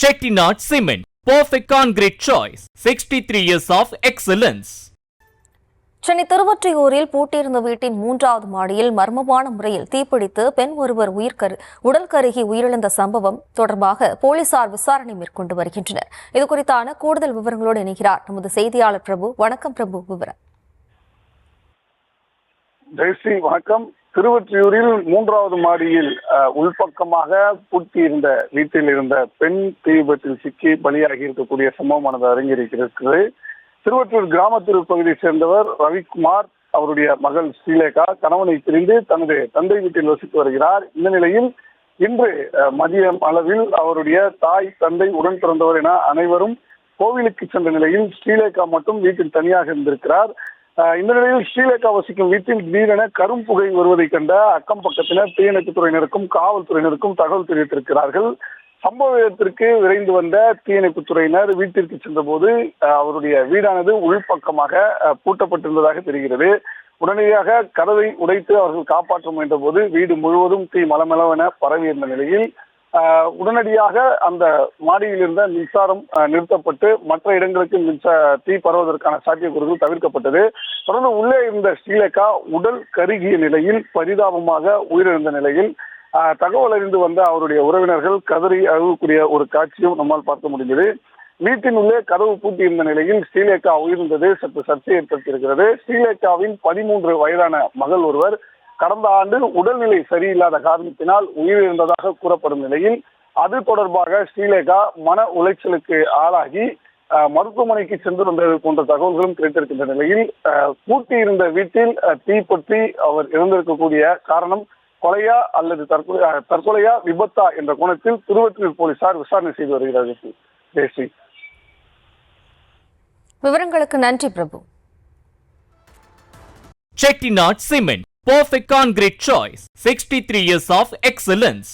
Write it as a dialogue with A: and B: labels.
A: Chettinad Cement, perfect concrete choice. 63 years of excellence.
B: Chennai திருவொற்றியூரில் பூட்டியிருந்த வீட்டின் 3வது மாடியில் மர்மமான முறையில் தீப்பிடித்து பெண் ஒருவர் உடல் கருகி உயிரிழந்த சம்பவம் தொடர்பாக போலீசார் விசாரணை மேற்கொண்டு வருகின்றனர். இதுகுறித்தான கூடுதல் விவரங்களோடு இணைகிறார் நமது செய்தியாளர் பிரபு. வணக்கம் பிரபு, விவரம்.
C: ஜெயஸ்ரீ வணக்கம். திருவொற்றியூரில் 3வது மாடியில் உள்பக்கமாக பூட்டியிருந்த வீட்டில் இருந்த பெண் தீ விபத்தில் சிக்கி பலியாகி இருக்கக்கூடிய சம்பவமானது அரங்கேறியிருக்கிறது. திருவொற்றியூர் கிராமத்திற்கு பகுதியை சேர்ந்தவர் ரவிக்குமார், அவருடைய மகள் ஸ்ரீலேகா கணவனை பிரிந்து தனது தந்தை வீட்டில் வசித்து வருகிறார். இந்த நிலையில் இன்று மதியம் அளவில் அவருடைய தாய், தந்தை, உடன் பிறந்தவர் என அனைவரும் கோவிலுக்கு சென்ற நிலையில் ஸ்ரீலேகா மட்டும் வீட்டில் தனியாக இருந்திருக்கிறார். இந்த நிலையில் ஸ்ரீலேகா வசிக்கும் வீட்டில் திடீரென கரும்புகை வருவதை கண்ட அக்கம் பக்கத்தினர் தீயணைப்புத்துறையினருக்கும் காவல்துறையினருக்கும் தகவல் தெரிவித்திருக்கிறார்கள். சம்பவ இடத்திற்கு விரைந்து வந்த தீயணைப்புத்துறையினர் வீட்டிற்கு சென்றபோது அவருடைய வீடானது உள்பக்கமாக பூட்டப்பட்டிருந்ததாக தெரிகிறது. உடனடியாக கதவை உடைத்து அவர்கள் காப்பாற்ற முயன்ற போது வீடு முழுவதும் தீ மலமளவென பரவியிருந்த நிலையில் உடனடியாக அந்த மாடியில் இருந்த மின்சாரம் நிறுத்தப்பட்டு மற்ற இடங்களுக்கு தீ பரவுவதற்கான சாத்தியக்கூறுகள் தவிர்க்கப்பட்டது. தொடர்ந்து உள்ளே இருந்த ஸ்ரீலேகா உடல் கருகிய நிலையில் பரிதாபமாக உயிரிழந்த நிலையில் தகவல் அறிந்து வந்த அவருடைய உறவினர்கள் கதறி அழுகக்கூடிய ஒரு காட்சியும் நம்மால் பார்க்க முடிந்தது. வீட்டின் உள்ளே கதவு பூட்டியிருந்த நிலையில் ஸ்ரீலேகா உயிர்ந்தது சற்று சர்ச்சை ஏற்படுத்தியிருக்கிறது. ஸ்ரீலேகாவின் 13 வயதான மகள் ஒருவர் கடந்த ஆண்டு உடல்நிலை சரியில்லாத காரணத்தினால் உயிரிழந்ததாக கூறப்படும் நிலையில் அது தொடர்பாக ஸ்ரீலேகா மன உளைச்சலுக்கு ஆளாகி மருத்துவமனைக்கு சென்று வந்தது போன்ற தகவல்களும் கிடைத்திருக்கின்ற நிலையில் பூட்டியிருந்த வீட்டில் தீப்பற்றி அவர் இறந்திருக்கக்கூடிய காரணம் கொலையா அல்லது தற்கொலையா விபத்தா என்ற கோணத்தில் திருவொற்றியூர் போலீசார் விசாரணை செய்து வருகிறார்கள். ஜெயஸ்ரீ,
B: விவரங்களுக்கு நன்றி பிரபு.
A: Chettinad Cement, perfect concrete choice. 63 years of excellence.